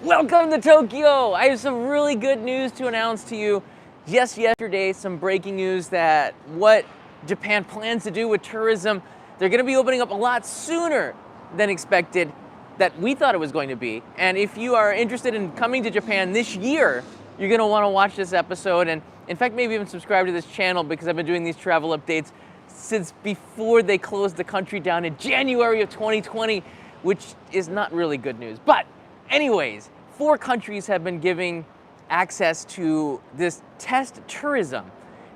Welcome to Tokyo! I have some really good news to announce to you. Just yesterday, some breaking news that what Japan plans to do with tourism, they're going to be opening up a lot sooner than expected that we thought it was going to be. And if you are interested in coming to Japan this year, you're going to want to watch this episode and in fact maybe even subscribe to this channel because I've been doing these travel updates since before they closed the country down in January of 2020, which is not really good news. But anyways, 4 countries have been giving access to this test tourism.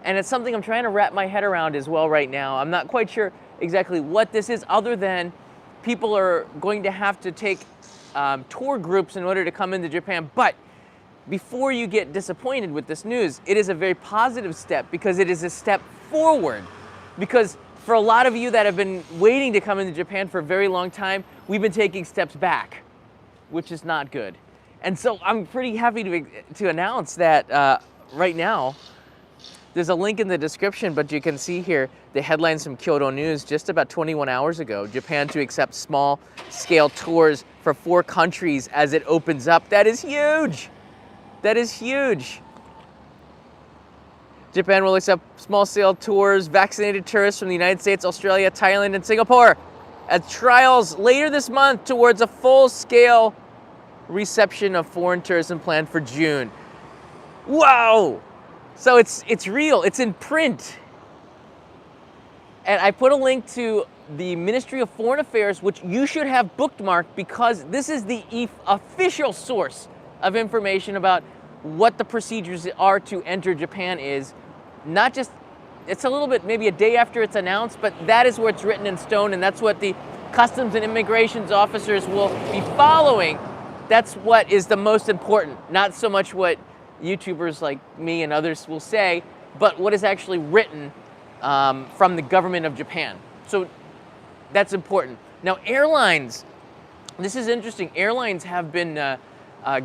And it's something I'm trying to wrap my head around as well right now. I'm not quite sure exactly what this is, other than people are going to have to take tour groups in order to come into Japan. But before you get disappointed with this news, it is a very positive step because it is a step forward. Because for a lot of you that have been waiting to come into Japan for a very long time, we've been taking steps back, which is not good. And so I'm pretty happy to announce that right now, there's a link in the description, but you can see here the headlines from Kyodo News just about 21 hours ago. Japan to accept small-scale tours for 4 countries as it opens up. That is huge! That is huge! Japan will accept small-scale tours, vaccinated tourists from the United States, Australia, Thailand, and Singapore as trials later this month towards a full-scale reception of foreign tourism planned for June. Wow! So it's real, it's in print. And I put a link to the Ministry of Foreign Affairs, which you should have bookmarked because this is the official source of information about what the procedures are to enter Japan is. Not just, it's a little bit maybe a day after it's announced, but that is where it's written in stone, and that's what the customs and immigrations officers will be following. That's what is the most important, not so much what YouTubers like me and others will say, but what is actually written from the government of Japan. So that's important. Now, airlines, this is interesting. Airlines have been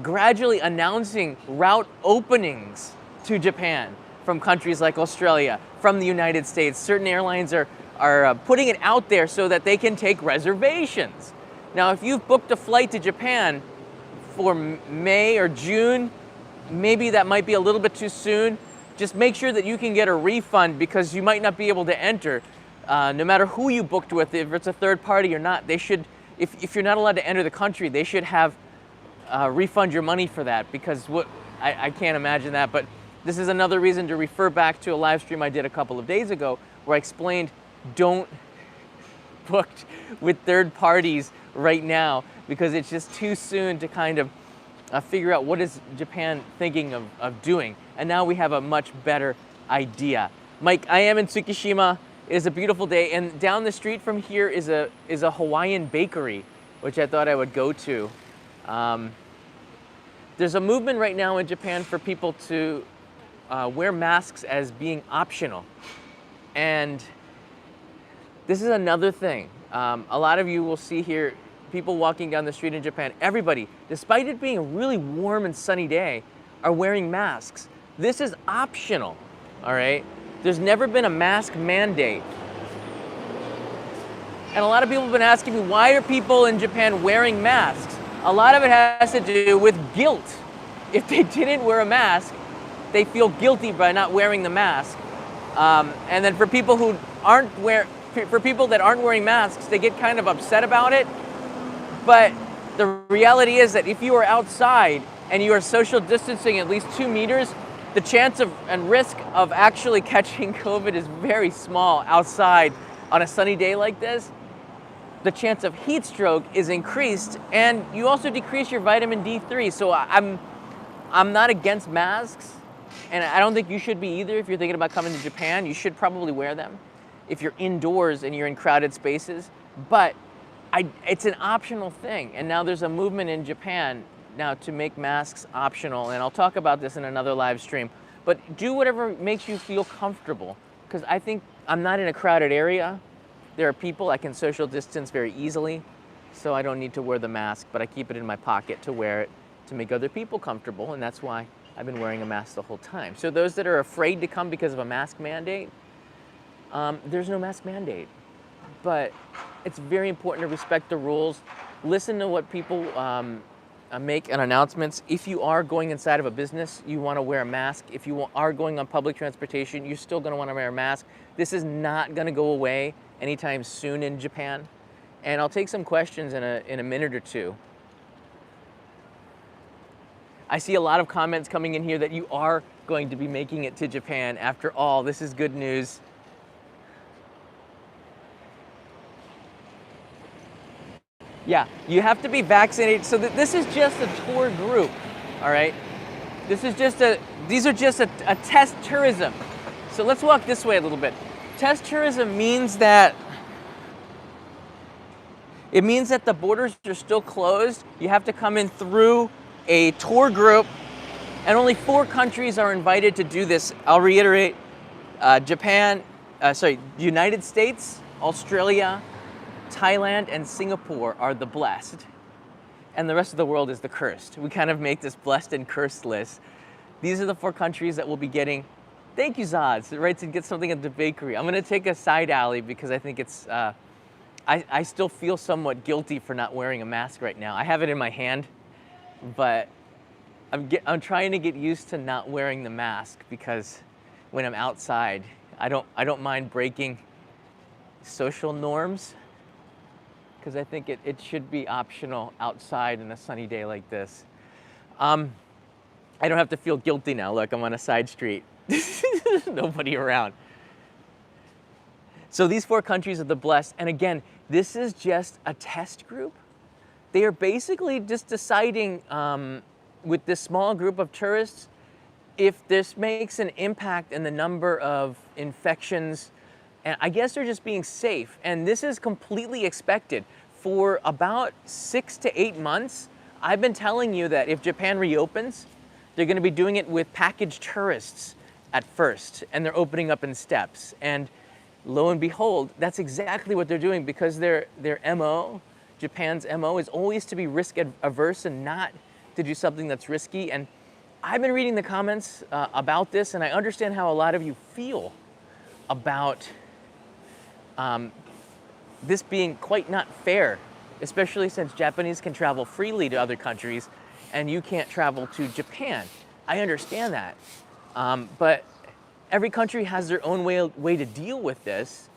gradually announcing route openings to Japan from countries like Australia, from the United States. Certain airlines are putting it out there so that they can take reservations. Now, if you've booked a flight to Japan for May or June, maybe that might be a little bit too soon. Just make sure that you can get a refund because you might not be able to enter. No matter who you booked with, if it's a third party or not, they should, if you're not allowed to enter the country, they should have refund your money for that because I can't imagine that. But this is another reason to refer back to a live stream I did a couple of days ago where I explained don't book with third parties right now because it's just too soon to kind of figure out what is Japan thinking of doing. And now we have a much better idea. Mike, I am in Tsukishima. It is a beautiful day, and down the street from here is a Hawaiian bakery, which I thought I would go to. There's a movement right now in Japan for people to wear masks as being optional. And this is another thing. A lot of you will see here people walking down the street in Japan, everybody, despite it being a really warm and sunny day, are wearing masks. This is optional, all right? There's never been a mask mandate. And a lot of people have been asking me, why are people in Japan wearing masks? A lot of it has to do with guilt. If they didn't wear a mask, they feel guilty by not wearing the mask. And then for people who for people that aren't wearing masks, they get kind of upset about it. But the reality is that if you are outside and you are social distancing at least 2 meters, the chance of and risk of actually catching COVID is very small outside on a sunny day like this. The chance of heat stroke is increased, and you also decrease your vitamin D3. So I'm not against masks, and I don't think you should be either. If you're thinking about coming to Japan, you should probably wear them if you're indoors and you're in crowded spaces. But it's an optional thing, and now there's a movement in Japan now to make masks optional, and I'll talk about this in another live stream. But do whatever makes you feel comfortable, because I think I'm not in a crowded area. There are people I can social distance very easily, so I don't need to wear the mask, but I keep it in my pocket to wear it to make other people comfortable, and that's why I've been wearing a mask the whole time. So those that are afraid to come because of a mask mandate, there's no mask mandate. But it's very important to respect the rules. Listen to what people make an announcement. If you are going inside of a business, you want to wear a mask. If you are going on public transportation, you're still going to want to wear a mask. This is not going to go away anytime soon in Japan. And I'll take some questions in a minute or two. I see a lot of comments coming in here that you are going to be making it to Japan. After all, this is good news. Yeah, you have to be vaccinated. So this is just a tour group, all right? These are just a test tourism. So let's walk this way a little bit. Test tourism means that the borders are still closed. You have to come in through a tour group, and only 4 countries are invited to do this. I'll reiterate, United States, Australia, Thailand, and Singapore are the blessed, and the rest of the world is the cursed. We kind of make this blessed and cursed list. These are the 4 countries that will be getting, thank you Zaz, right, to get something at the bakery. I'm gonna take a side alley because I think it's, I still feel somewhat guilty for not wearing a mask right now. I have it in my hand, but I'm trying to get used to not wearing the mask because when I'm outside, I don't mind breaking social norms, because I think it should be optional outside in a sunny day like this. I don't have to feel guilty now. Look, I'm on a side street. There's nobody around. So these 4 countries are the blessed. And again, this is just a test group. They are basically just deciding with this small group of tourists if this makes an impact in the number of infections. And I guess they're just being safe. And this is completely expected. For about 6 to 8 months, I've been telling you that if Japan reopens, they're going to be doing it with packaged tourists at first, and they're opening up in steps. And lo and behold, that's exactly what they're doing, because their MO, Japan's MO, is always to be risk averse and not to do something that's risky. And I've been reading the comments about this, and I understand how a lot of you feel about this being quite not fair, especially since Japanese can travel freely to other countries and you can't travel to Japan. I understand that. But every country has their own way to deal with this,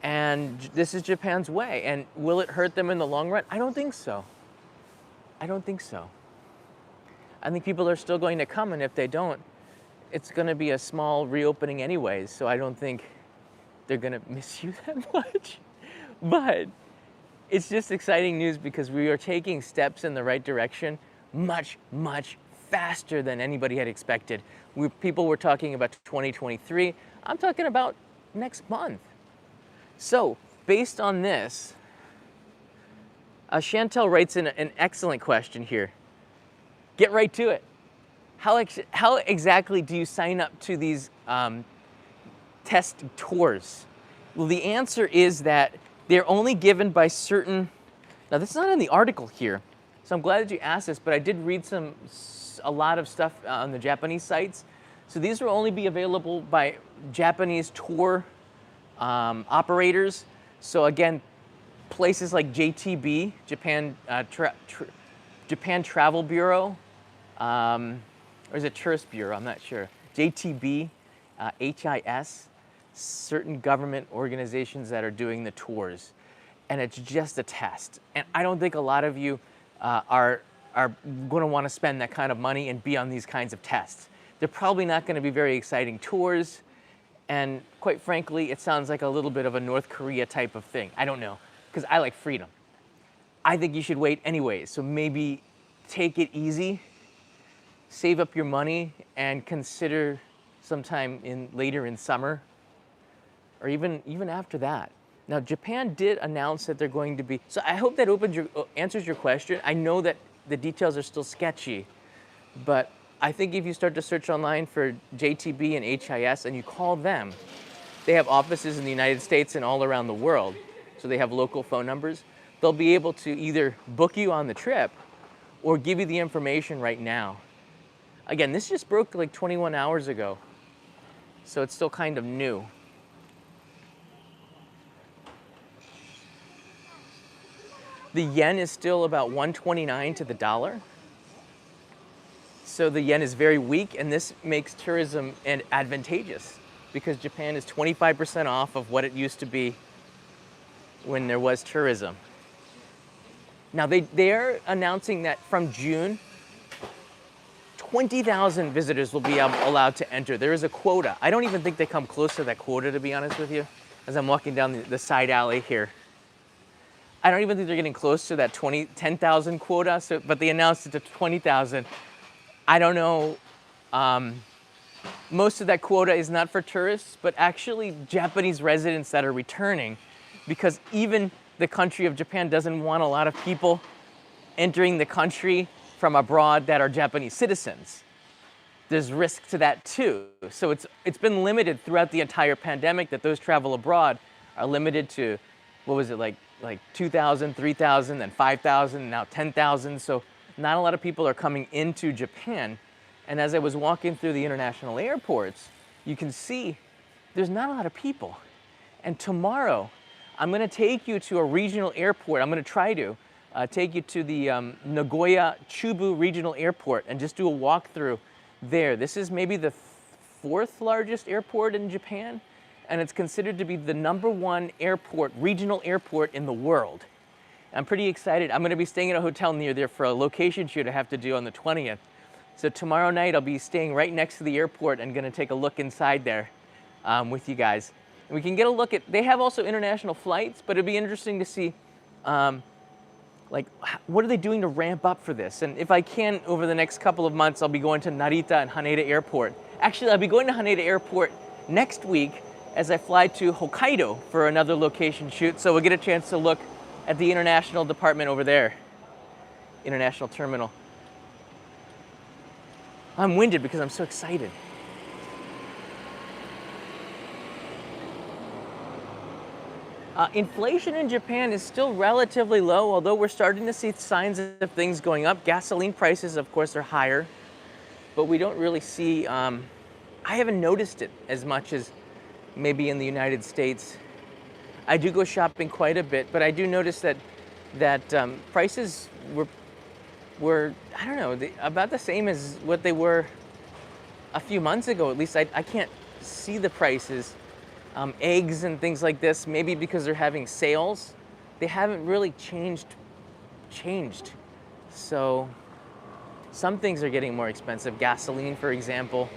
and this is Japan's way. And will it hurt them in the long run? I don't think so. I don't think so. I think people are still going to come, and if they don't, it's going to be a small reopening anyways, so I don't think they're going to miss you that much. But it's just exciting news because we are taking steps in the right direction much, much faster than anybody had expected. People were talking about 2023. I'm talking about next month. So based on this, Chantel writes in an excellent question here. Get right to it. How exactly do you sign up to these test tours? Well, the answer is that they're only given by certain, now this is not in the article here, so I'm glad that you asked this, but I did read a lot of stuff on the Japanese sites. So these will only be available by Japanese tour operators. So again, places like JTB, Japan Travel Bureau, or is it Tourist Bureau? I'm not sure. JTB, HIS, certain government organizations that are doing the tours, and it's just a test. And I don't think a lot of you are going to want to spend that kind of money and be on these kinds of tests. They're probably not going to be very exciting tours, and quite frankly, it sounds like a little bit of a North Korea type of thing. I don't know, because I like freedom. I think you should wait anyways, so maybe take it easy, save up your money, and consider sometime later in summer, or even after that. Now, Japan did announce that they're going to be, so I hope that answers your question. I know that the details are still sketchy, but I think if you start to search online for JTB and HIS and you call them, they have offices in the United States and all around the world, so they have local phone numbers. They'll be able to either book you on the trip or give you the information right now. Again, this just broke like 21 hours ago, so it's still kind of new. The yen is still about 129 to the dollar. So the yen is very weak, and this makes tourism advantageous because Japan is 25% off of what it used to be when there was tourism. Now they're announcing that from June, 20,000 visitors will be allowed to enter. There is a quota. I don't even think they come close to that quota, to be honest with you, as I'm walking down the side alley here. I don't even think they're getting close to that 10,000 quota, but they announced it to 20,000. I don't know. Most of that quota is not for tourists, but actually Japanese residents that are returning, because even the country of Japan doesn't want a lot of people entering the country from abroad that are Japanese citizens. There's risk to that too. So it's been limited throughout the entire pandemic that those travel abroad are limited to, what was it, like 2,000, 3,000, then 5,000, now 10,000. So not a lot of people are coming into Japan. And as I was walking through the international airports, you can see there's not a lot of people. And tomorrow, I'm gonna take you to a regional airport. I'm gonna try to take you to the Nagoya Chubu Regional Airport and just do a walkthrough there. This is maybe the 4th largest airport in Japan, and it's considered to be the #1 airport, regional airport in the world. I'm pretty excited. I'm gonna be staying at a hotel near there for a location shoot I have to do on the 20th. So tomorrow night I'll be staying right next to the airport and gonna take a look inside there with you guys. And we can get a look at, they have also international flights, but it'd be interesting to see like, what are they doing to ramp up for this? And if I can, over the next couple of months, I'll be going to Narita and Haneda Airport. Actually, I'll be going to Haneda Airport next week as I fly to Hokkaido for another location shoot. So we'll get a chance to look at the international department over there, international terminal. I'm winded because I'm so excited. Inflation in Japan is still relatively low, although we're starting to see signs of things going up. Gasoline prices, of course, are higher, but we don't really see, I haven't noticed it as much as maybe in the United States. I do go shopping quite a bit, but I do notice that prices were I don't know, about the same as what they were a few months ago. At least I can't see the prices. Eggs and things like this, maybe because they're having sales, they haven't really changed. So some things are getting more expensive. Gasoline, for example.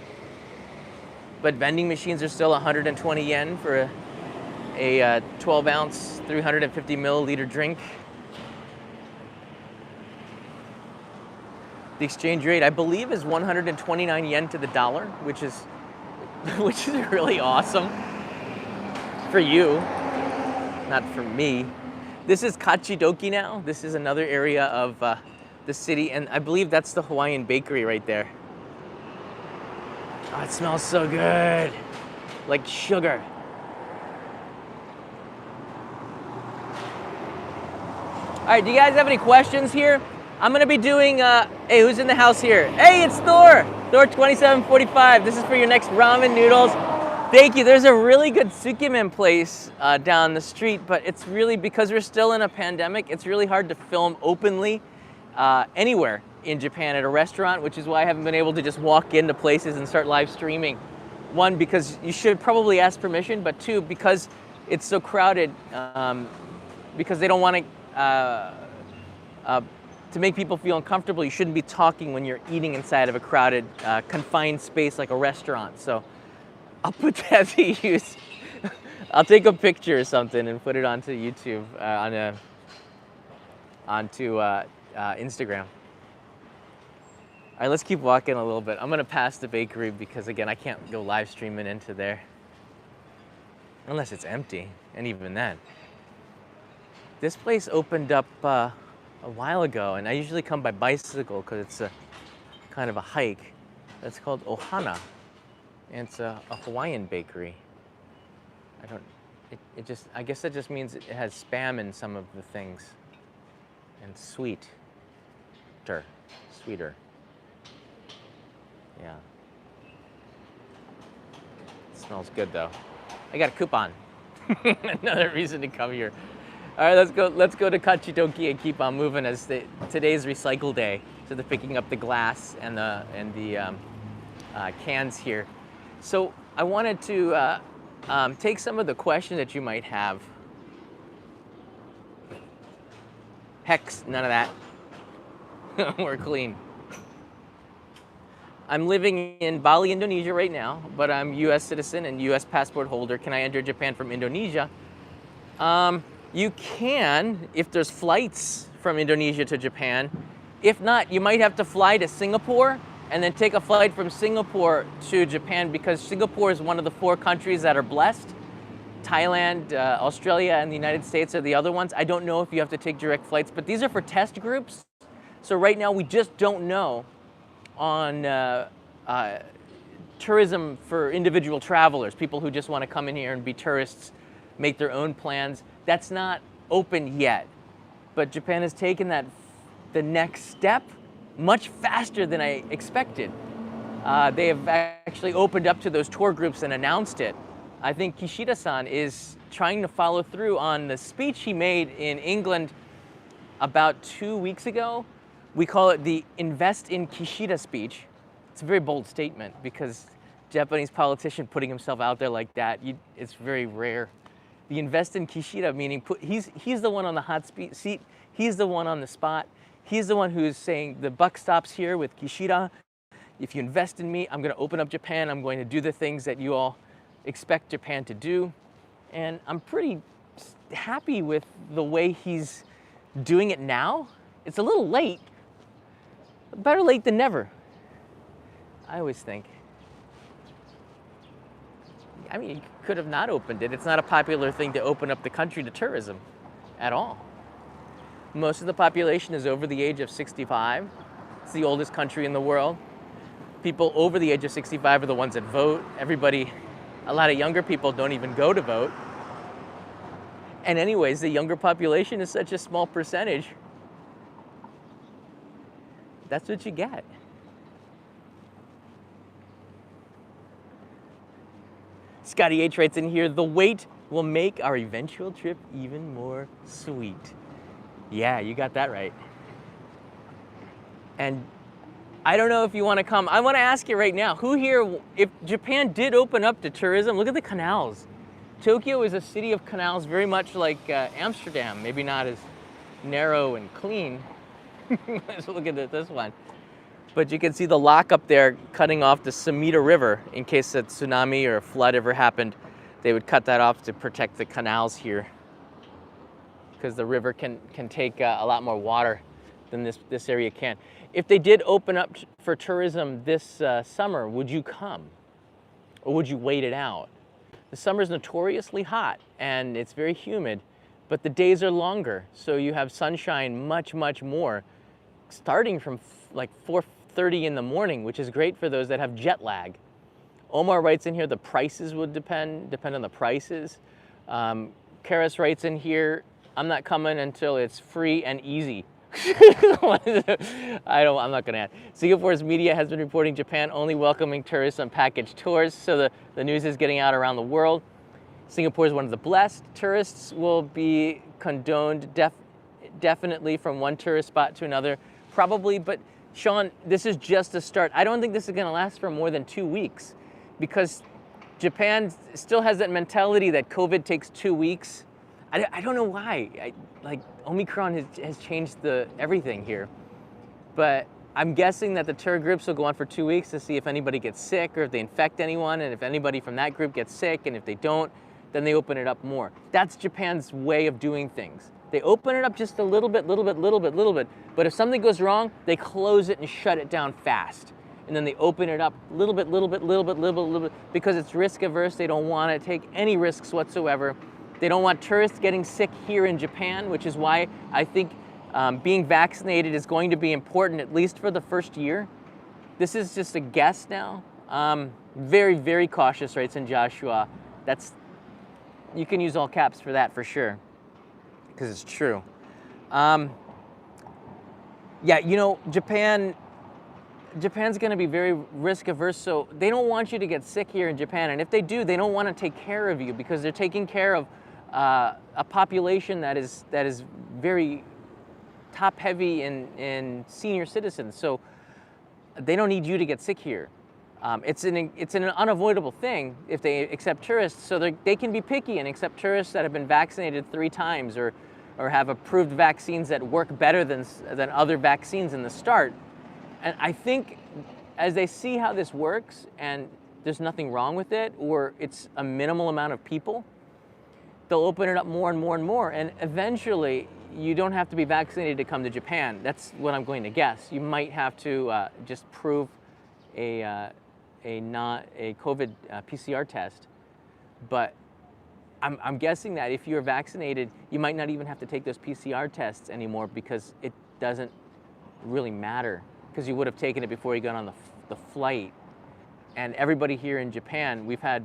But vending machines are still 120 yen for a 12-ounce, 350 milliliter drink. The exchange rate, I believe, is 129 yen to the dollar, which is really awesome. For you, not for me. This is Kachidoki now. This is another area of the city, and I believe that's the Hawaiian bakery right there. Oh, it smells so good, like sugar. All right, do you guys have any questions here? I'm gonna be doing, hey, who's in the house here? Hey, it's Thor! Thor 2745, this is for your next ramen noodles. Thank you. There's a really good tsukemen place down the street, but it's really, because we're still in a pandemic, it's really hard to film openly anywhere in Japan at a restaurant, which is why I haven't been able to just walk into places and start live streaming. One, because you should probably ask permission, but two, because it's so crowded, because they don't want to make people feel uncomfortable. You shouldn't be talking when you're eating inside of a crowded, confined space like a restaurant. So I'll put that to use. I'll take a picture or something and put it onto YouTube, onto Instagram. All right, let's keep walking a little bit. I'm gonna pass the bakery because, again, I can't go live streaming into there. Unless it's empty, and even then. This place opened up a while ago, and I usually come by bicycle because it's a kind of a hike. It's called Ohana. And it's a Hawaiian bakery. I guess that just means it has Spam in some of the things. And sweeter. Yeah. It smells good though. I got a coupon. Another reason to come here. All right, let's go to Kachidoki and keep on moving as today's recycle day. So they're picking up the glass and the cans here. So I wanted to take some of the questions that you might have. Hex, none of that. We're clean. I'm living in Bali, Indonesia right now, but I'm US citizen and US passport holder. Can I enter Japan from Indonesia? You can, if there's flights from Indonesia to Japan. If not, you might have to fly to Singapore and then take a flight from Singapore to Japan, because Singapore is one of the 4 countries that are blessed. Thailand, Australia, and the United States are the other ones. I don't know if you have to take direct flights, but these are for test groups. So right now we just don't know on tourism for individual travelers, people who just want to come in here and be tourists, make their own plans. That's not open yet, but Japan has taken the next step much faster than I expected. They have actually opened up to those tour groups and announced it. I think Kishida-san is trying to follow through on the speech he made in England about 2 weeks ago. We call it the Invest in Kishida speech. It's a very bold statement, because Japanese politician putting himself out there like that, it's very rare. The Invest in Kishida meaning he's the one on the hot seat, he's the one on the spot, he's the one who's saying the buck stops here with Kishida. If you invest in me, I'm going to open up Japan, I'm going to do the things that you all expect Japan to do. And I'm pretty happy with the way he's doing it now. It's a little late. Better late than never, I always think. I mean, you could have not opened it. It's not a popular thing to open up the country to tourism at all. Most of the population is over the age of 65. It's the oldest country in the world. People over the age of 65 are the ones that vote. A lot of younger people don't even go to vote. And anyways, the younger population is such a small percentage. That's what you get. Scotty H writes in here, the wait will make our eventual trip even more sweet. Yeah, you got that right. And I don't know if you want to come. I want to ask you right now, who here, if Japan did open up to tourism, look at the canals. Tokyo is a city of canals, very much like Amsterdam, maybe not as narrow and clean. Let's look at this one. But you can see the lock up there cutting off the Sumida River in case a tsunami or a flood ever happened. They would cut that off to protect the canals here, because the river can take a lot more water than this area can. If they did open up for tourism this summer, would you come? Or would you wait it out? The summer's notoriously hot and it's very humid, but the days are longer, so you have sunshine much, much more, starting from like 4:30 in the morning, which is great for those that have jet lag. Omar writes in here, the prices would depend on the prices. Karis writes in here, I'm not coming until it's free and easy. I'm not gonna add. Singapore's media has been reporting Japan only welcoming tourists on package tours, so the news is getting out around the world. Singapore is one of the blessed. Tourists will be condoned definitely from one tourist spot to another, probably, but Sean, this is just a start. I don't think this is gonna last for more than 2 weeks, because Japan still has that mentality that COVID takes 2 weeks. I don't know why. Like Omicron has changed everything here. But I'm guessing that the tour groups will go on for 2 weeks to see if anybody gets sick or if they infect anyone, and if anybody from that group gets sick, and if they don't, then they open it up more. That's Japan's way of doing things. They open it up just a little bit, but if something goes wrong, they close it and shut it down fast. And then they open it up little bit, because it's risk averse. They don't want to take any risks whatsoever. They don't want tourists getting sick here in Japan, which is why I think being vaccinated is going to be important, at least for the first year. This is just a guess now. Very, very cautious, writes in Joshua. You can use all caps for that for sure, because it's true. Yeah, you know, Japan's going to be very risk averse, so they don't want you to get sick here in Japan. And if they do, they don't want to take care of you, because they're taking care of a population that is very top heavy in senior citizens, so they don't need you to get sick here. It's an unavoidable thing if they accept tourists, so they can be picky and accept tourists that have been vaccinated 3 times or have approved vaccines that work better than other vaccines in the start. And I think as they see how this works and there's nothing wrong with it, or it's a minimal amount of people, they'll open it up more and more and more. And eventually, you don't have to be vaccinated to come to Japan. That's what I'm going to guess. You might have to just prove a COVID PCR test. But I'm guessing that if you're vaccinated, you might not even have to take those PCR tests anymore because it doesn't really matter, because you would have taken it before you got on the flight. And everybody here in Japan, we've had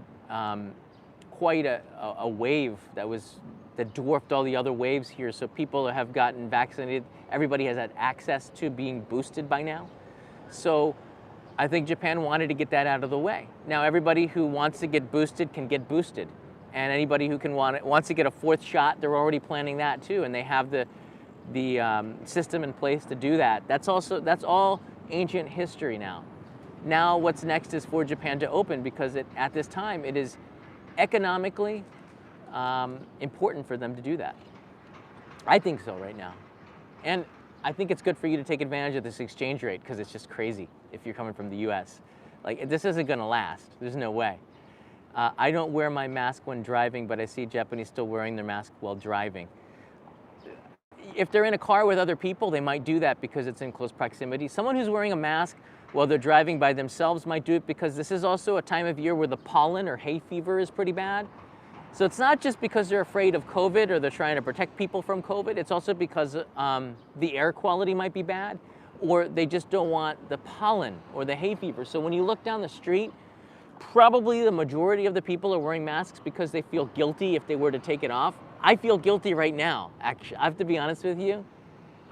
quite a wave that dwarfed all the other waves here. So people have gotten vaccinated. Everybody has had access to being boosted by now. So I think Japan wanted to get that out of the way. Now everybody who wants to get boosted can get boosted. And anybody who wants to get a 4th shot, they're already planning that too. And they have the system in place to do that. That's all ancient history now. Now what's next is for Japan to open, because at this time it is economically important for them to do that. I think so right now. And I think it's good for you to take advantage of this exchange rate, because it's just crazy if you're coming from the US. Like, this isn't gonna last. There's no way. I don't wear my mask when driving, but I see Japanese still wearing their mask while driving. If they're in a car with other people, they might do that because it's in close proximity. Someone who's wearing a mask while they're driving by themselves might do it because this is also a time of year where the pollen or hay fever is pretty bad. So it's not just because they're afraid of COVID or they're trying to protect people from COVID. It's also because the air quality might be bad, or they just don't want the pollen or the hay fever. So when you look down the street, probably the majority of the people are wearing masks because they feel guilty if they were to take it off. I feel guilty right now, actually. I have to be honest with you.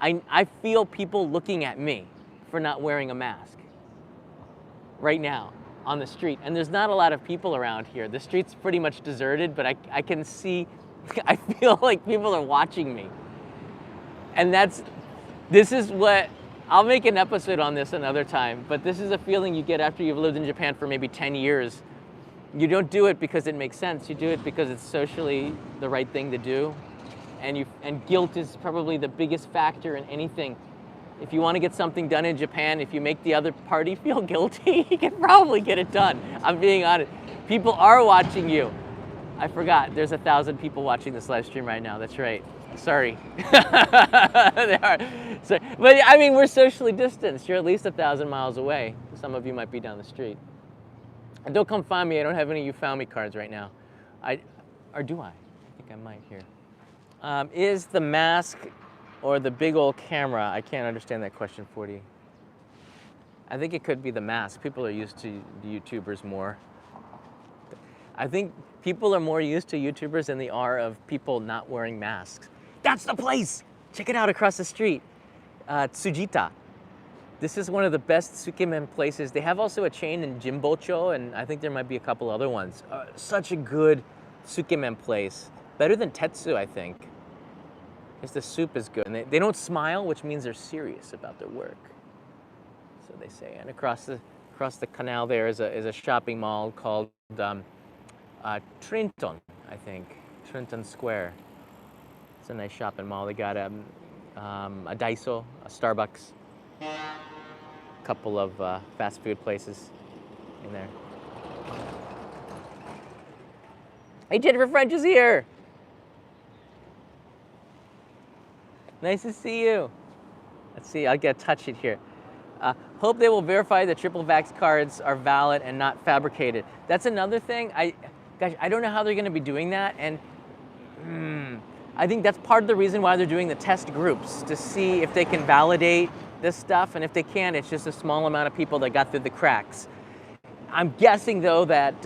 I feel people looking at me for not wearing a mask right now on the street. And there's not a lot of people around here. The street's pretty much deserted, but I can see, I feel like people are watching me. And this is what, I'll make an episode on this another time, but this is a feeling you get after you've lived in Japan for maybe 10 years. You don't do it because it makes sense. You do it because it's socially the right thing to do. And guilt is probably the biggest factor in anything. If you want to get something done in Japan, if you make the other party feel guilty, you can probably get it done. I'm being honest. People are watching you. I forgot, there's 1,000 people watching this live stream right now. That's right. Sorry. They are. So, but I mean, we're socially distanced. You're at least 1,000 miles away. Some of you might be down the street. And don't come find me. I don't have any You Found Me cards right now. Or do I? I think I might here. Is the mask or the big old camera? I can't understand that question, 40. I think it could be the mask. People are used to YouTubers more. I think people are more used to YouTubers than they are of people not wearing masks. That's the place! Check it out across the street. Tsujita. This is one of the best tsukemen places. They have also a chain in Jimbocho, and I think there might be a couple other ones. Such a good tsukemen place. Better than Tetsu, I think. Because the soup is good. And they don't smile, which means they're serious about their work. So they say. And across the canal there is a shopping mall called Trenton, I think. Trenton Square. It's a nice shopping mall. They got a Daiso, a Starbucks, a couple of fast food places in there. Hey, Jennifer French is here. Nice to see you. Let's see, I'll get touch it here. Hope they will verify the triple vax cards are valid and not fabricated. That's another thing. Gosh, I don't know how they're going to be doing that, and I think that's part of the reason why they're doing the test groups, to see if they can validate this stuff, and if they can, it's just a small amount of people that got through the cracks. I'm guessing though that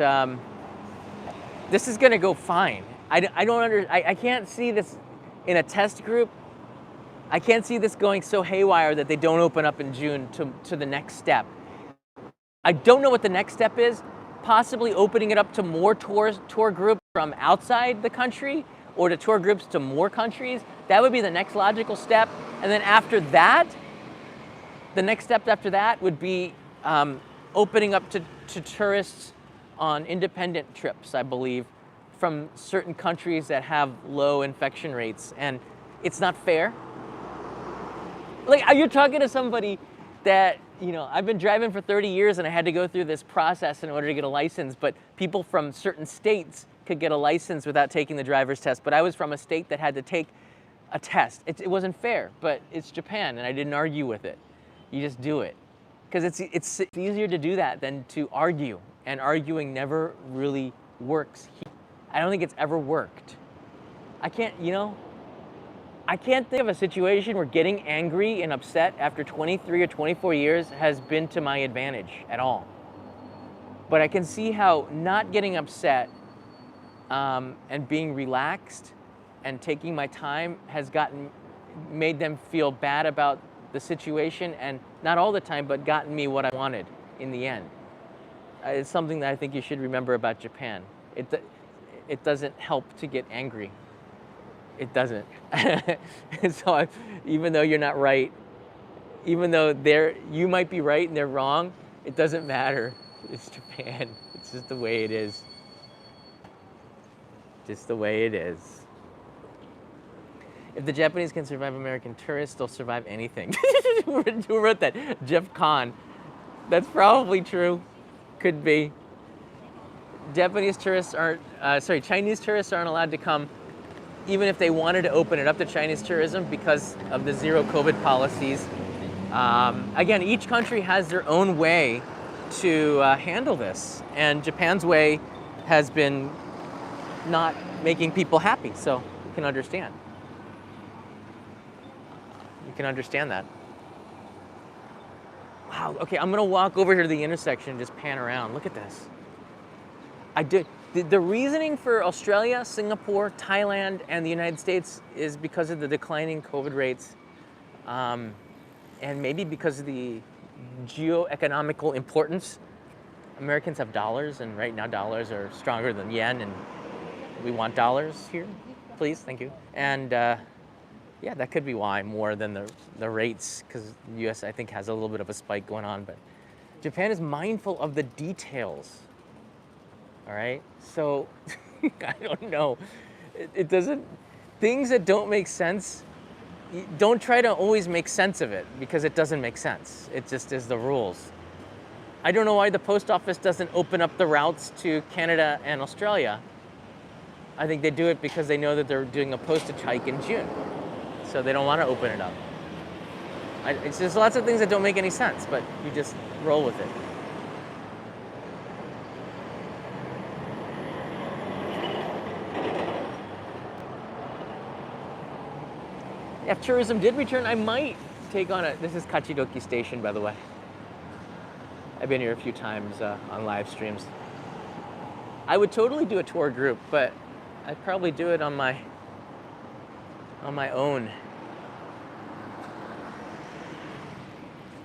this is going to go fine. I can't see this in a test group. I can't see this going so haywire that they don't open up in June to the next step. I don't know what the next step is. Possibly opening it up to more tour groups from outside the country, or to tour groups to more countries. That would be the next logical step. And then after that, the next step after that would be opening up to tourists on independent trips, I believe, from certain countries that have low infection rates. And it's not fair. Like, you're talking to somebody that, you know, I've been driving for 30 years and I had to go through this process in order to get a license, but people from certain states could get a license without taking the driver's test. But I was from a state that had to take a test. It wasn't fair, but it's Japan and I didn't argue with it. You just do it. Because it's easier to do that than to argue, and arguing never really works. I don't think it's ever worked. I can't think of a situation where getting angry and upset after 23 or 24 years has been to my advantage at all. But I can see how not getting upset and being relaxed and taking my time has made them feel bad about the situation, and not all the time, but gotten me what I wanted in the end. It's something that I think you should remember about Japan. It doesn't help to get angry. It doesn't. So even though you're not right, even though you might be right and they're wrong, it doesn't matter. It's Japan. It's just the way it is. Just the way it is. If the Japanese can survive American tourists, they'll survive anything. Who wrote that? Jeff Kahn. That's probably true. Could be. Chinese tourists aren't allowed to come, even if they wanted to open it up to Chinese tourism because of the zero COVID policies. Again, each country has their own way to handle this. And Japan's way has been not making people happy, so you can understand. You can understand that. Wow, okay, I'm gonna walk over here to the intersection and just pan around. Look at this. The reasoning for Australia, Singapore, Thailand, and the United States is because of the declining COVID rates, and maybe because of the geo-economical importance. Americans have dollars, and right now dollars are stronger than yen, and we want dollars here, please, thank you. And yeah, that could be why more than the rates, because the US, I think, has a little bit of a spike going on, but Japan is mindful of the details, all right? So, I don't know. It doesn't, things that don't make sense, don't try to always make sense of it, because it doesn't make sense. It just is the rules. I don't know why the post office doesn't open up the routes to Canada and Australia. I think they do it because they know that they're doing a postage hike in June. So they don't want to open it up. It's just lots of things that don't make any sense, but you just roll with it. If tourism did return, I might take on this is Kachidoki Station, by the way. I've been here a few times on live streams. I would totally do a tour group, but I'd probably do it on my own.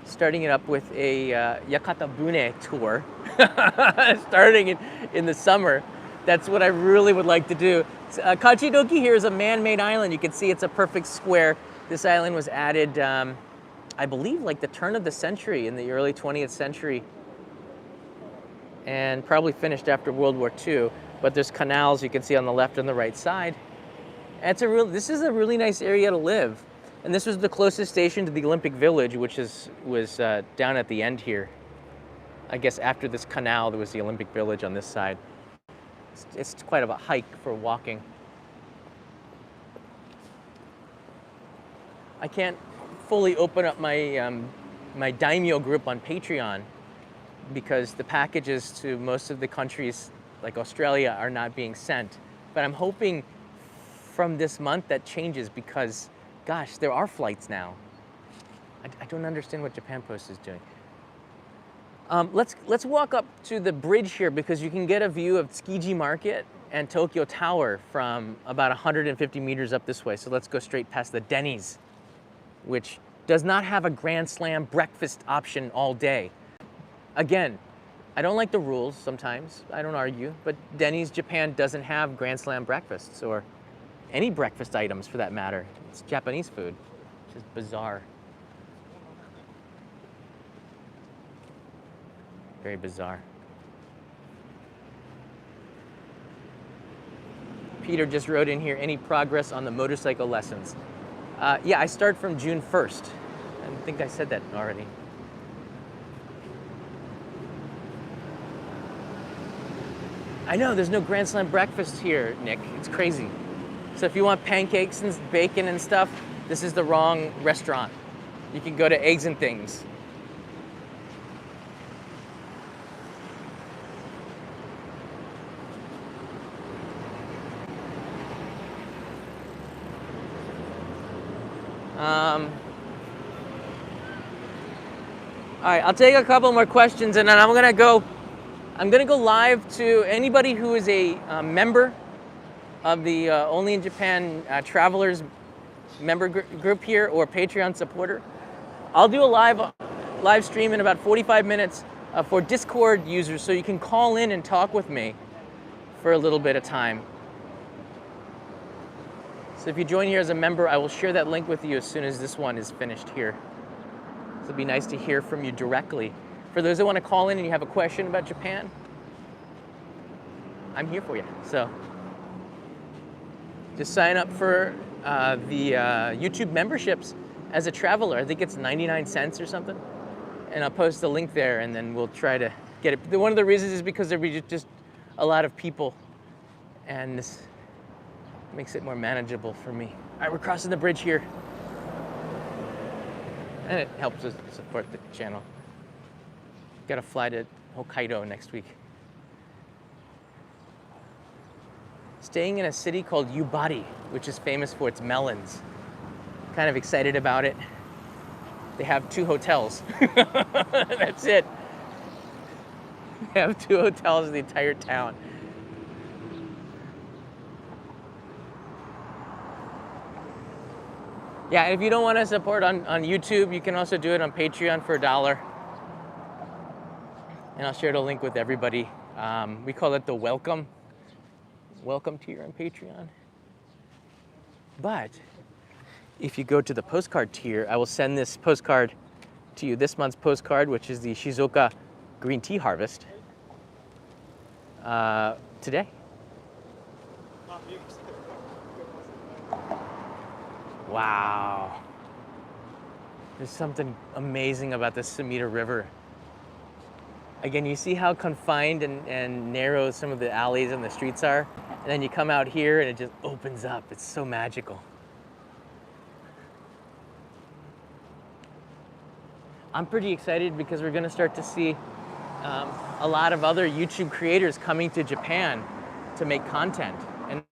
Starting it up with a Yakata Bune tour, starting in the summer. That's what I really would like to do. Kachidoki here is a man-made island. You can see it's a perfect square. This island was added, I believe, like the turn of the century, in the early 20th century, and probably finished after World War II. But there's canals you can see on the left and the right side. And this is a really nice area to live. And this was the closest station to the Olympic Village, which was down at the end here. I guess after this canal, there was the Olympic Village on this side. It's quite of a hike for walking. I can't fully open up my my daimyo group on Patreon because the packages to most of the countries, like Australia, are not being sent. But I'm hoping from this month that changes because, gosh, there are flights now. I don't understand what Japan Post is doing. Let's walk up to the bridge here because you can get a view of Tsukiji Market and Tokyo Tower from about 150 meters up this way. So let's go straight past the Denny's, which does not have a Grand Slam breakfast option all day. Again, I don't like the rules sometimes. I don't argue, but Denny's Japan doesn't have Grand Slam breakfasts or any breakfast items for that matter. It's Japanese food. Just bizarre. Very bizarre. Peter just wrote in here, any progress on the motorcycle lessons? Yeah, I start from June 1st. I think I said that already. I know, there's no Grand Slam breakfast here, Nick. It's crazy. So if you want pancakes and bacon and stuff, this is the wrong restaurant. You can go to Eggs and Things. All right, I'll take a couple more questions and then I'm gonna go live to anybody who is a member of the Only in Japan Travelers member group here or Patreon supporter. I'll do a live stream in about 45 minutes for Discord users, so you can call in and talk with me for a little bit of time. So if you join here as a member, I will share that link with you as soon as this one is finished here. So it'd be nice to hear from you directly. For those that want to call in and you have a question about Japan, I'm here for you. So just sign up for the YouTube memberships as a traveler. I think it's 99 cents or something. And I'll post the link there and then we'll try to get it. One of the reasons is because there'll be just a lot of people and this makes it more manageable for me. All right, we're crossing the bridge here. And it helps us support the channel. Got to fly to Hokkaido next week. Staying in a city called Yubari, which is famous for its melons. Kind of excited about it. They have 2 hotels. That's it. They have 2 hotels in the entire town. Yeah, if you don't want to support on YouTube, you can also do it on Patreon for $1. And I'll share the link with everybody. We call it the welcome tier on Patreon. But if you go to the postcard tier, I will send this postcard to you, this month's postcard, which is the Shizuoka green tea harvest, today. Wow. There's something amazing about the Sumida River. Again, you see how confined and narrow some of the alleys and the streets are? And then you come out here and it just opens up. It's so magical. I'm pretty excited because we're gonna start to see a lot of other YouTube creators coming to Japan to make content. And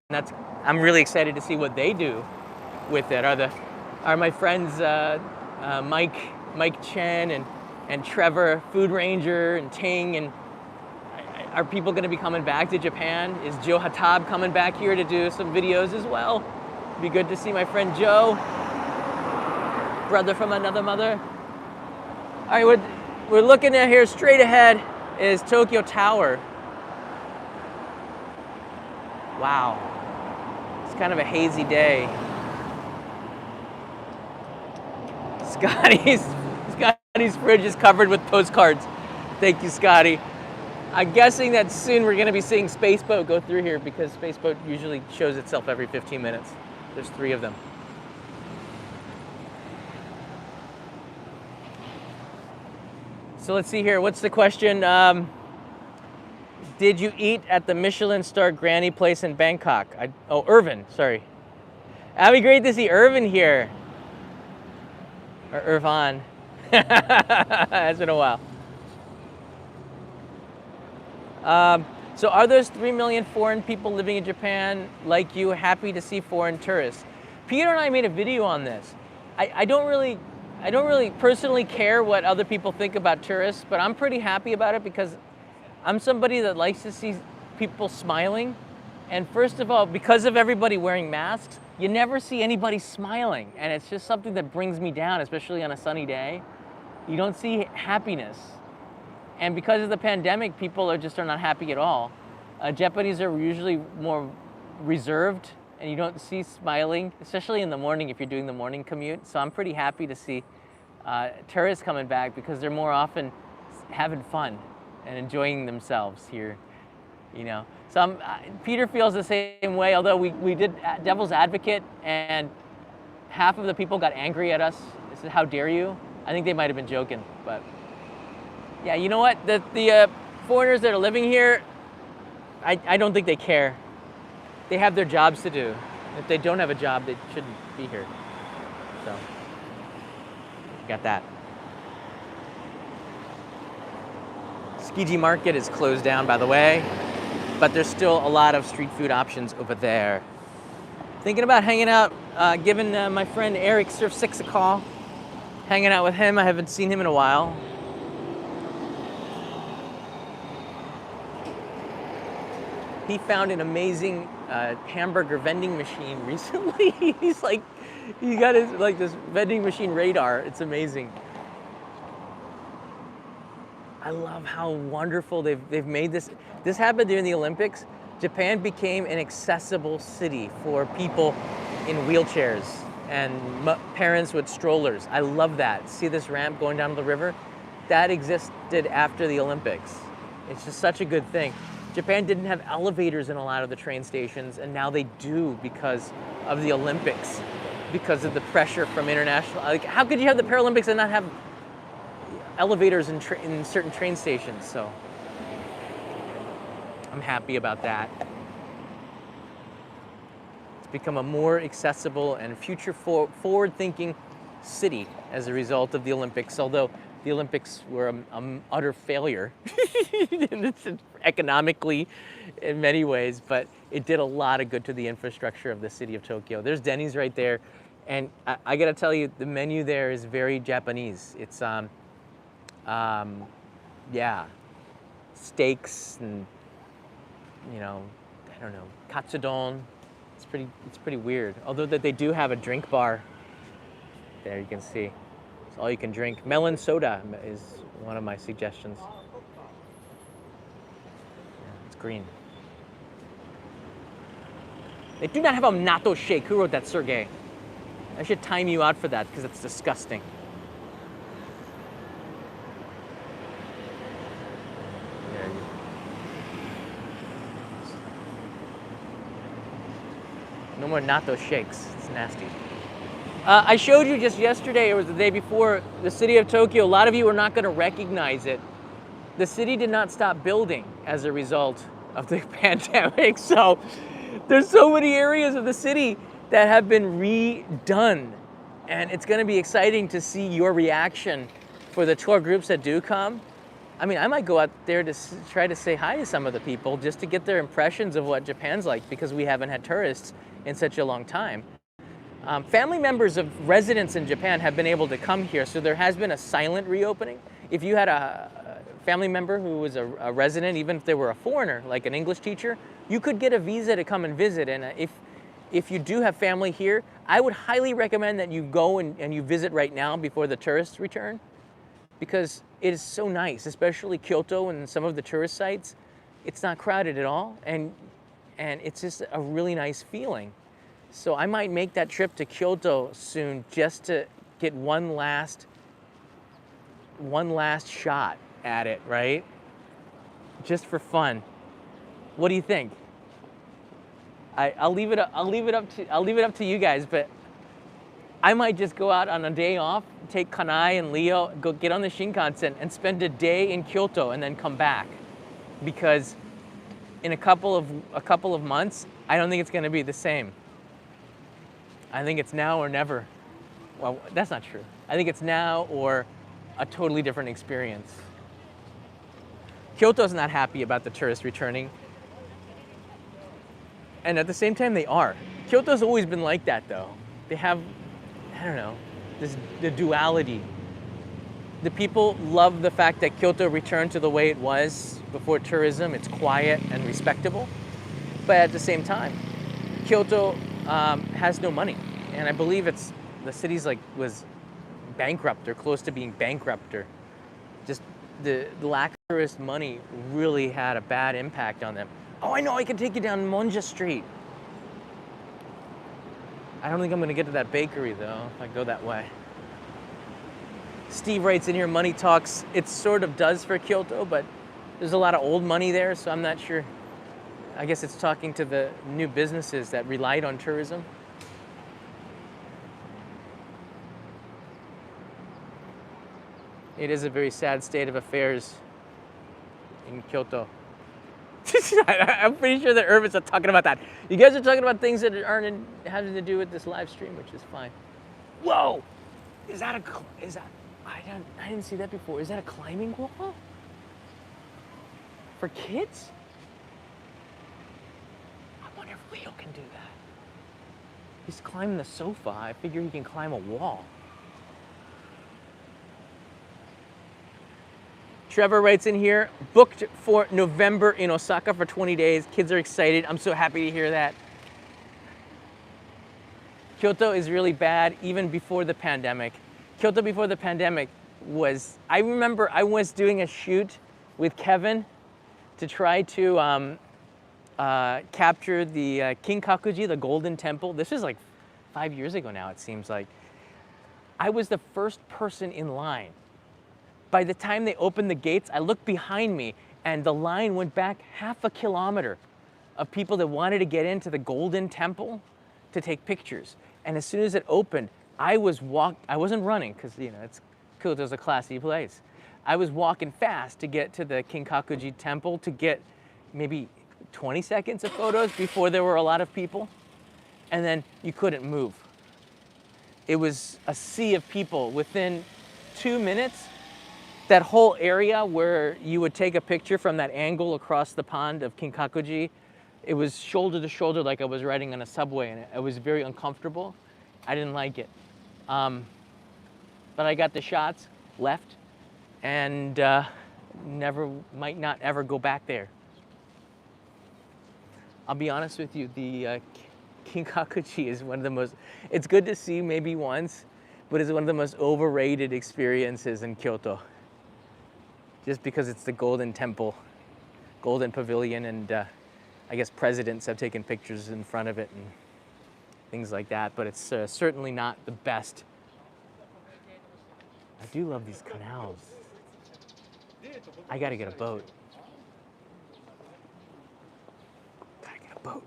I'm really excited to see what they do with it. Are my friends Mike Chen and Trevor, Food Ranger, and Ting, and are people going to be coming back to Japan? Is Joe Hatab coming back here to do some videos as well? Be good to see my friend Joe, brother from another mother. All right, we're looking at here straight ahead is Tokyo Tower. Wow, it's kind of a hazy day. Scotty's fridge is covered with postcards. Thank you, Scotty. I'm guessing that soon we're going to be seeing Spaceboat go through here because Spaceboat usually shows itself every 15 minutes. There's 3 of them. So let's see here. What's the question? Did you eat at the Michelin star Granny place in Bangkok? Irvin, sorry. That'd be great to see Irvin here. Or Irvan. It's been a while. So are those 3 million foreign people living in Japan like you happy to see foreign tourists? Peter and I made a video on this. I don't really personally care what other people think about tourists, but I'm pretty happy about it because I'm somebody that likes to see people smiling. And first of all, because of everybody wearing masks, you never see anybody smiling. And it's just something that brings me down, especially on a sunny day. You don't see happiness. And because of the pandemic, people are not happy at all. Japanese are usually more reserved and you don't see smiling, especially in the morning if you're doing the morning commute. So I'm pretty happy to see tourists coming back because they're more often having fun and enjoying themselves here, you know. So Peter feels the same way, although we did devil's advocate and half of the people got angry at us. They said, "How dare you?" I think they might have been joking, but yeah, you know what? The foreigners that are living here, I don't think they care. They have their jobs to do. If they don't have a job, they shouldn't be here. So, got that. Tsukiji Market is closed down, by the way, but there's still a lot of street food options over there. Thinking about hanging out, giving my friend Eric Surf 6 a call. Hanging out with him. I haven't seen him in a while. He found an amazing hamburger vending machine recently. He got his this vending machine radar. It's amazing. I love how wonderful they've made this. This happened during the Olympics. Japan became an accessible city for people in wheelchairs and parents with strollers. I love that. See this ramp going down to the river? That existed after the Olympics. It's just such a good thing. Japan didn't have elevators in a lot of the train stations, and now they do because of the Olympics, because of the pressure from international. Like, how could you have the Paralympics and not have elevators in certain train stations? So I'm happy about that. It's become a more accessible and future forward-thinking city as a result of the Olympics, although the Olympics were an utter failure economically in many ways, but it did a lot of good to the infrastructure of the city of Tokyo. There's Denny's right there, and I gotta tell you, the menu there is very Japanese. It's yeah, steaks and, you know, I don't know, katsudon. It's pretty weird. Although that they do have a drink bar. There you can see. It's all you can drink. Melon soda is one of my suggestions. Yeah, it's green. They do not have a natto shake. Who wrote that, Sergey? I should time you out for that because it's disgusting. No more natto shakes. It's nasty. I showed you just yesterday, or was the day before, the city of Tokyo. A lot of you are not going to recognize it. The city did not stop building as a result of the pandemic. So there's so many areas of the city that have been redone. And it's going to be exciting to see your reaction for the tour groups that do come. I mean, I might go out there to try to say hi to some of the people just to get their impressions of what Japan's like, because we haven't had tourists in such a long time. Family members of residents in Japan have been able to come here, so there has been a silent reopening. If you had a family member who was a resident, even if they were a foreigner, like an English teacher, you could get a visa to come and visit. And if you do have family here, I would highly recommend that you go and you visit right now before the tourists return, because it is so nice, especially Kyoto and some of the tourist sites. It's not crowded at all, and it's just a really nice feeling. So I might make that trip to Kyoto soon just to get one last shot at it, right? Just for fun. What do you think? I'll leave it up to you guys, but I might just go out on a day off, take Kanai and Leo, go get on the Shinkansen and spend a day in Kyoto and then come back. Because in a couple of months, I don't think it's going to be the same. I think it's now or never. Well, that's not true. I think it's now or a totally different experience. Kyoto's not happy about the tourists returning. And at the same time, they are. Kyoto's always been like that, though. They have, I don't know, the duality. The people love the fact that Kyoto returned to the way it was before tourism. It's quiet and respectable. But at the same time, Kyoto has no money. And I believe the city's was bankrupt or close to being bankrupt, or just the lack of tourist money really had a bad impact on them. Oh, I know, I can take you down Monja Street. I don't think I'm gonna get to that bakery though, if I go that way. Steve writes in here, money talks. It sort of does for Kyoto, but there's a lot of old money there, so I'm not sure. I guess it's talking to the new businesses that relied on tourism. It is a very sad state of affairs in Kyoto. I'm pretty sure that Irvin's not talking about that. You guys are talking about things that aren't having to do with this live stream, which is fine. Whoa! Is that I didn't see that before. Is that a climbing wall? For kids? I wonder if Leo can do that. He's climbing the sofa. I figure he can climb a wall. Trevor writes in here, booked for November in Osaka for 20 days. Kids are excited. I'm so happy to hear that. Kyoto is really bad even before the pandemic. Kyoto before the pandemic was, I remember I was doing a shoot with Kevin to try to capture the Kinkakuji, the Golden Temple. This was like 5 years ago now, it seems like. I was the first person in line. By the time they opened the gates, I looked behind me and the line went back half a kilometer of people that wanted to get into the Golden Temple to take pictures. And as soon as it opened, I wasn't running because, you know, Kyoto's a classy place. I was walking fast to get to the Kinkakuji Temple to get maybe 20 seconds of photos before there were a lot of people. And then you couldn't move. It was a sea of people. Within 2 minutes, that whole area where you would take a picture from that angle across the pond of Kinkakuji, it was shoulder to shoulder like I was riding on a subway, and it was very uncomfortable. I didn't like it. But I got the shots, left, and might not ever go back there. I'll be honest with you, the Kinkakuji is one of the most, it's good to see maybe once, but it's one of the most overrated experiences in Kyoto. Just because it's the Golden Temple, Golden Pavilion, and I guess presidents have taken pictures in front of it and things like that, but it's certainly not the best. I do love these canals. I gotta get a boat. Gotta get a boat.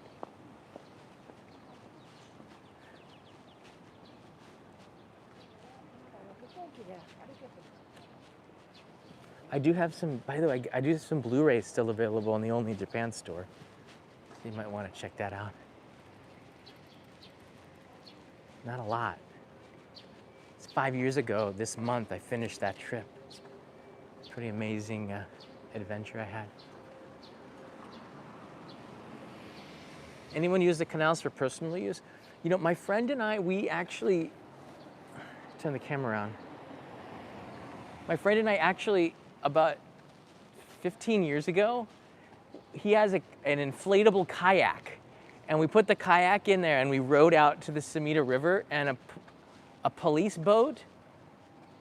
I do have some, by the way, I do have some Blu-rays still available in the Only Japan store. You might want to check that out. Not a lot. It's 5 years ago, this month, I finished that trip. Pretty amazing adventure I had. Anyone use the canals for personal use? You know, my friend and I, we actually, turn the camera around. My friend and I actually, about 15 years ago, he has an inflatable kayak, and we put the kayak in there and we rowed out to the Sumida River, and a police boat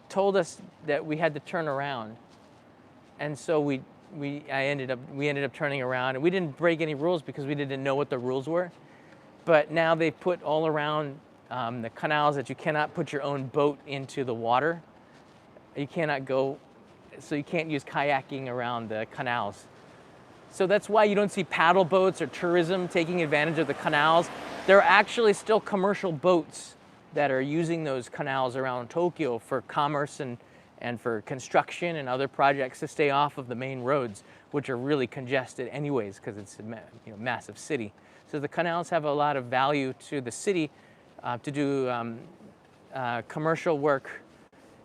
told us that we had to turn around, and so we ended up turning around, and we didn't break any rules because we didn't know what the rules were. But now they put all around the canals that you cannot put your own boat into the water. You cannot go. So you can't use kayaking around the canals. So that's why you don't see paddle boats or tourism taking advantage of the canals. There are actually still commercial boats that are using those canals around Tokyo for commerce and for construction and other projects to stay off of the main roads, which are really congested anyways because it's a massive city. So the canals have a lot of value to the city to do commercial work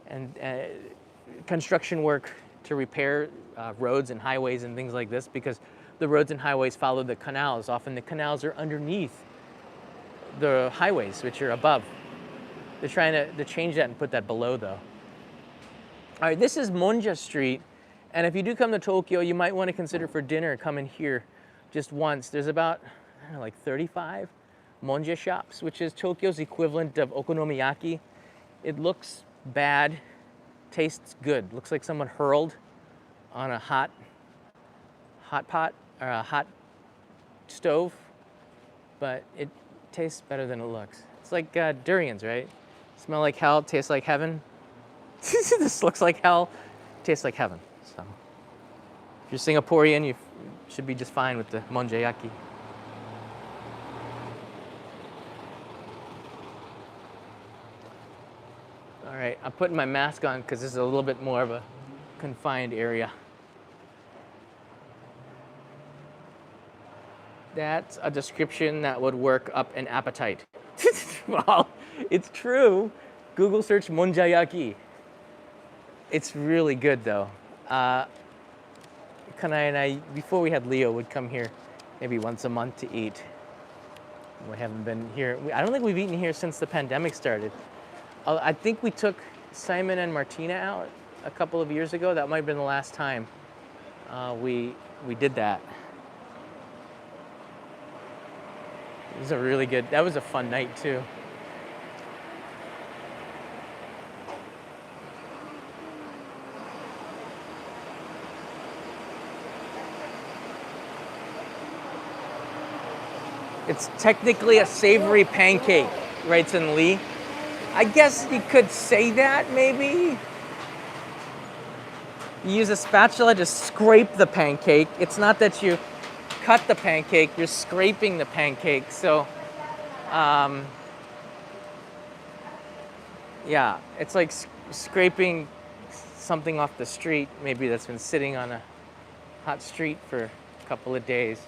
and construction work to repair roads and highways and things like this, because the roads and highways follow the canals. Often the canals are underneath the highways, which are above. They're trying to change that and put that below, though. All right, this is Monja Street, and if you do come to Tokyo, you might want to consider for dinner coming here just once. There's about, I don't know, like 35 Monja shops, which is Tokyo's equivalent of okonomiyaki. It looks bad. Tastes good. Looks like someone hurled on a hot pot or a hot stove, but it tastes better than it looks. It's like durians, right? Smell like hell, taste like heaven. This looks like hell, tastes like heaven. So if you're Singaporean, you should be just fine with the monjayaki. All right, I'm putting my mask on because this is a little bit more of a confined area. That's a description that would work up an appetite. Well, it's true. Google search monjayaki. It's really good though. Kanai and I, before we had Leo, would come here maybe once a month to eat. We haven't been here. I don't think we've eaten here since the pandemic started. I think we took Simon and Martina out a couple of years ago. That might have been the last time we did that. It was a really good, that was a fun night too. It's technically a savory pancake, writes in Lee. I guess you could say that, maybe. You use a spatula to scrape the pancake. It's not that you cut the pancake, you're scraping the pancake. So, yeah, it's like scraping something off the street, maybe that's been sitting on a hot street for a couple of days.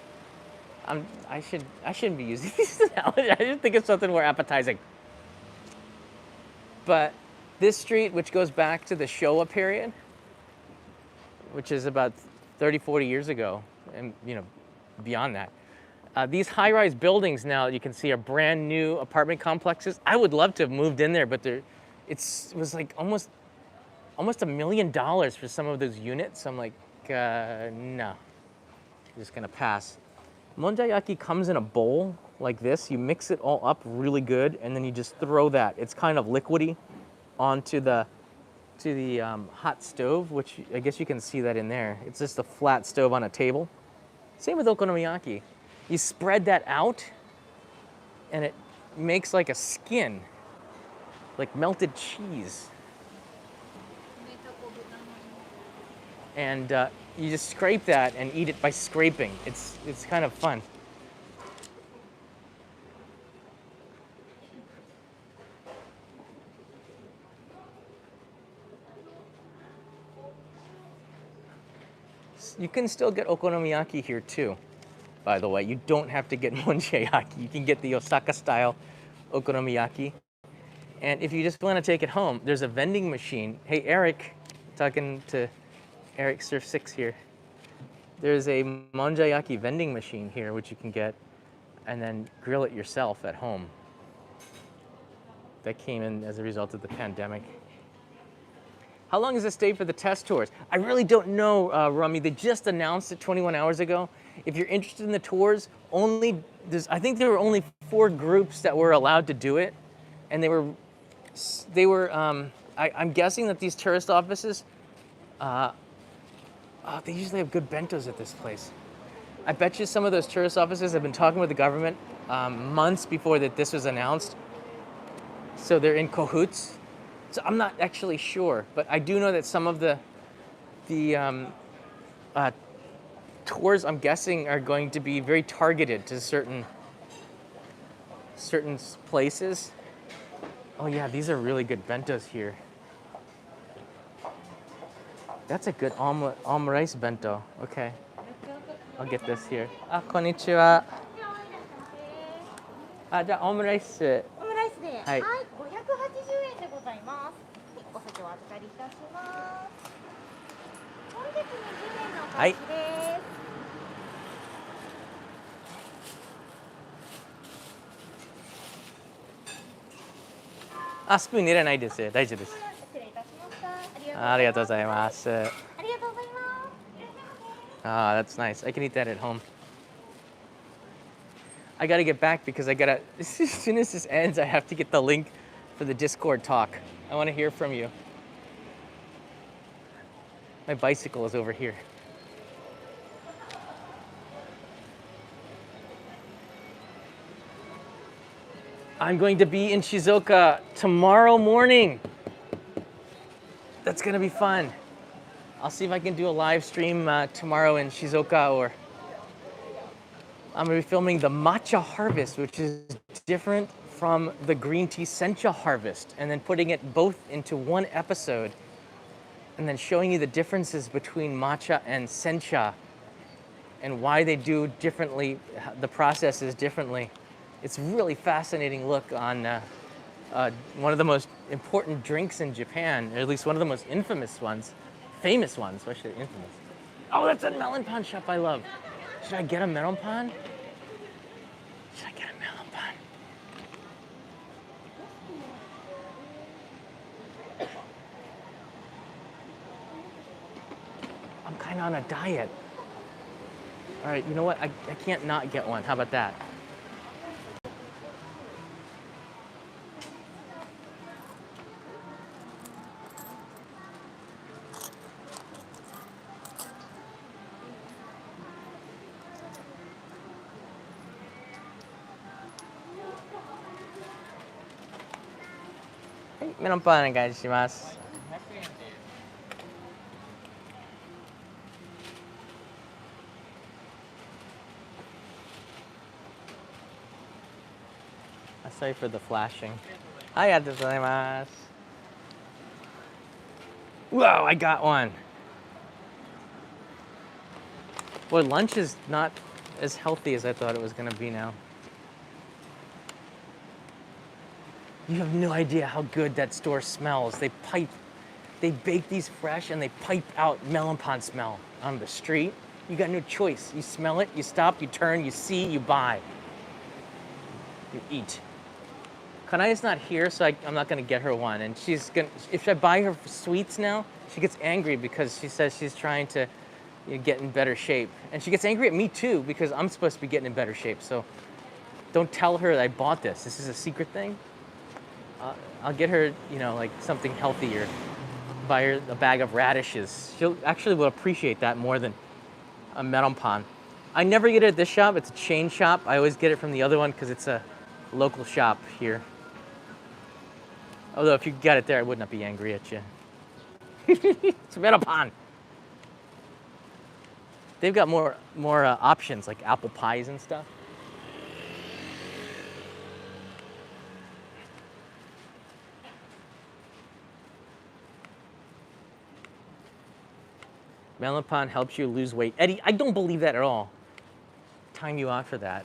I shouldn't be using these analogies. I should think of something more appetizing. But this street, which goes back to the Showa period, which is about 30, 40 years ago, and beyond that, these high-rise buildings now you can see are brand new apartment complexes. I would love to have moved in there, but it was like almost $1 million for some of those units. I'm like, no, I'm just gonna pass. Monjayaki comes in a bowl like this. You mix it all up really good, and then you just throw that. It's kind of liquidy onto the hot stove, which I guess you can see that in there. It's just a flat stove on a table. Same with okonomiyaki. You spread that out, and it makes like a skin, like melted cheese. And you just scrape that and eat it by scraping. It's kind of fun. You can still get okonomiyaki here too, by the way. You don't have to get monjayaki. You can get the Osaka style okonomiyaki. And if you just want to take it home, there's a vending machine. Hey, Eric, talking to Eric Surf 6 here. There's a monjayaki vending machine here, which you can get and then grill it yourself at home. That came in as a result of the pandemic. How long is it stay for the test tours? I really don't know, Rami. They just announced it 21 hours ago. If you're interested in the tours, I think there were only 4 groups that were allowed to do it. And I'm guessing that these tourist offices, they usually have good bentos at this place. I bet you some of those tourist offices have been talking with the government months before this was announced. So they're in cahoots. So I'm not actually sure, but I do know that some of the tours, I'm guessing, are going to be very targeted to certain places. Oh yeah, these are really good bentos here. That's a good omurice bento. Okay, I'll get this here. Konnichiwa. じゃあオムライス。オムライスで、はい、580円でございます。お酒お預かりいたします。本日20円のお返しです。スプーン入れないです。大丈夫です。失礼いたしました。ありがとうございます。ありがとうございます。That's nice. I can eat that at home. I gotta get back because as soon as this ends, I have to get the link for the Discord talk. I want to hear from you. My bicycle is over here. I'm going to be in Shizuoka tomorrow morning. That's gonna be fun. I'll see if I can do a live stream tomorrow in Shizuoka, or I'm gonna be filming the matcha harvest, which is different from the green tea sencha harvest, and then putting it both into one episode and then showing you the differences between matcha and sencha and why they do differently, the processes differently. It's a really fascinating look on one of the most important drinks in Japan, or at least one of the most infamous ones, famous ones, especially infamous. Oh, that's a melon pan shop I love. Should I get a melon pan? Should I get a melon pan? I'm kind of on a diet. All right, you know what? I can't not get one. How about that? Hey, メロンパンお願いします。Sorry for the flashing. ありがとうございます。Whoa, I got one. Boy, lunch is not as healthy as I thought it was going to be now. You have no idea how good that store smells. They bake these fresh and they pipe out melon pan smell on the street. You got no choice. You smell it, you stop, you turn, you see, you buy. You eat. Kanai's not here, so I'm not gonna get her one. And if I buy her sweets now, she gets angry because she says she's trying to get in better shape. And she gets angry at me too because I'm supposed to be getting in better shape. So don't tell her that I bought this. This is a secret thing. I'll get her, like something healthier. Buy her a bag of radishes. She'll actually will appreciate that more than a melon pan. I never get it at this shop. It's a chain shop. I always get it from the other one because it's a local shop here. Although if you got it there, I would not be angry at you. It's a melon pan. They've got more options like apple pies and stuff. Melon pan helps you lose weight. Eddie, I don't believe that at all. Time you out for that.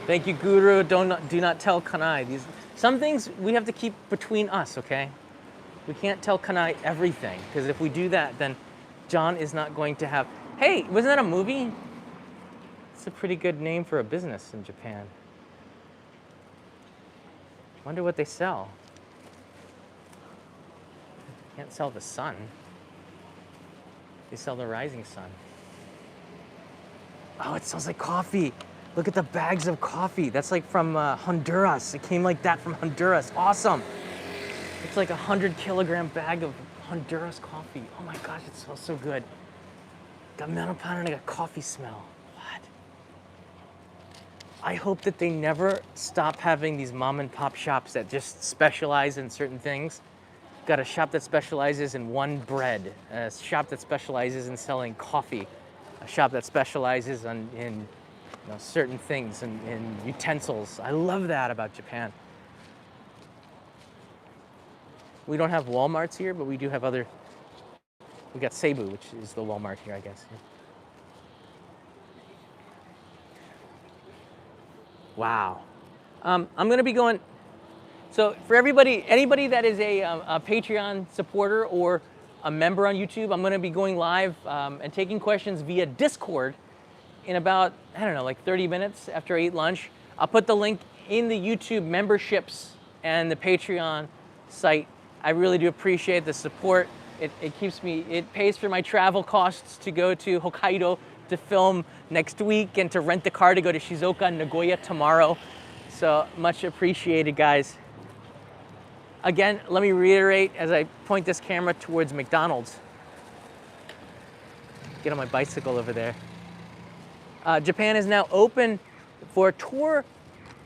Thank you, Guru. Do not tell Kanai. Some things we have to keep between us, okay? We can't tell Kanai everything, because if we do that, then John is not going to have... Hey, wasn't that a movie? It's a pretty good name for a business in Japan. Wonder what they sell. Can't sell the sun. They sell the rising sun. Oh, it smells like coffee. Look at the bags of coffee. That's like from Honduras. It came like that from Honduras. Awesome. It's like a 100-kilogram bag of Honduras coffee. Oh my gosh, it smells so good. Got melon pan and I got coffee smell. What? I hope that they never stop having these mom and pop shops that just specialize in certain things. Got a shop that specializes in one bread, a shop that specializes in selling coffee, a shop that specializes in certain things and utensils. I love that about Japan. We don't have Walmarts here, but we do have other. We got Seibu, which is the Walmart here, I guess. Wow. I'm going to be going. So for anybody that is a Patreon supporter or a member on YouTube, I'm going to be going live and taking questions via Discord in about, I don't know, like 30 minutes after I eat lunch. I'll put the link in the YouTube memberships and the Patreon site. I really do appreciate the support. It pays for my travel costs to go to Hokkaido to film next week and to rent the car to go to Shizuoka and Nagoya tomorrow. So much appreciated, guys. Again, let me reiterate as I point this camera towards McDonald's. Get on my bicycle over there. Japan is now open for tour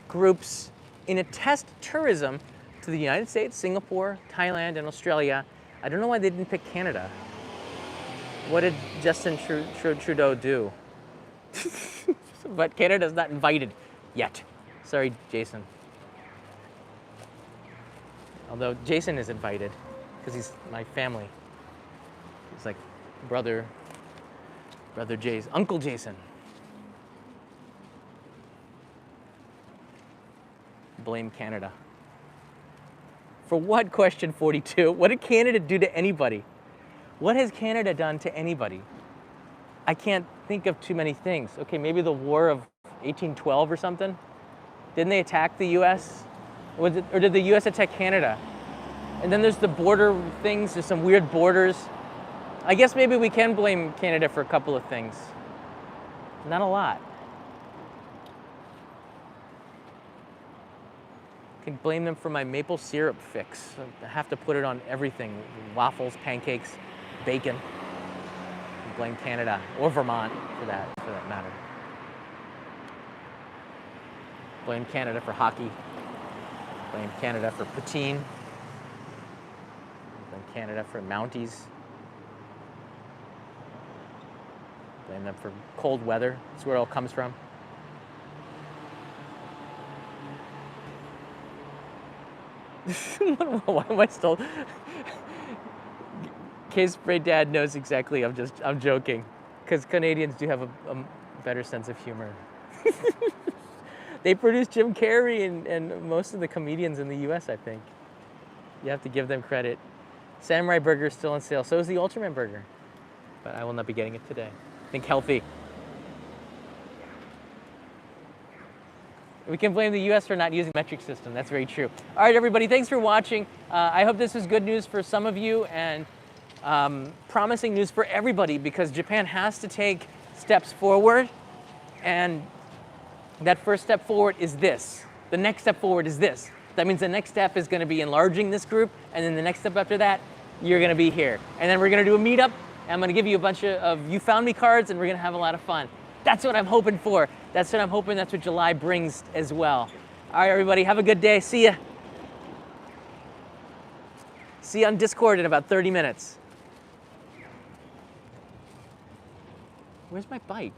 groups in a test tourism to the United States, Singapore, Thailand, and Australia. I don't know why they didn't pick Canada. What did Justin Trudeau do? But Canada's not invited yet. Sorry, Jason. Although Jason is invited because he's my family. He's like brother Jason, Uncle Jason. Blame Canada. For what? Question 42. What did Canada do to anybody? What has Canada done to anybody? I can't think of too many things. Okay, maybe the War of 1812 or something? Didn't they attack the US? Or did the US attack Canada? And then there's the border things, there's some weird borders. I guess maybe we can blame Canada for a couple of things. Not a lot. Can blame them for my maple syrup fix. I have to put it on everything. Waffles, pancakes, bacon. Blame Canada or Vermont for that matter. Blame Canada for hockey. Blame Canada for poutine. Blame Canada for Mounties. Blame them for cold weather. That's where it all comes from. Why am I still? K-Spray Dad knows exactly. I'm joking, because Canadians do have a better sense of humor. They produce Jim Carrey and most of the comedians in the U.S. I think. You have to give them credit. Samurai Burger is still on sale. So is the Ultraman Burger, but I will not be getting it today. Think healthy. We can blame the U.S. for not using metric system. That's very true. All right, everybody, thanks for watching. I hope this is good news for some of you and promising news for everybody, because Japan has to take steps forward, and that first step forward is this. The next step forward is this. That means the next step is going to be enlarging this group, and then the next step after that, you're going to be here. And then we're going to do a meetup, and I'm going to give you a bunch of You Found Me cards, and we're going to have a lot of fun. That's what I'm hoping for. That's what I'm hoping. That's what July brings as well. All right, everybody, have a good day. See ya. See you on Discord in about 30 minutes. Where's my bike?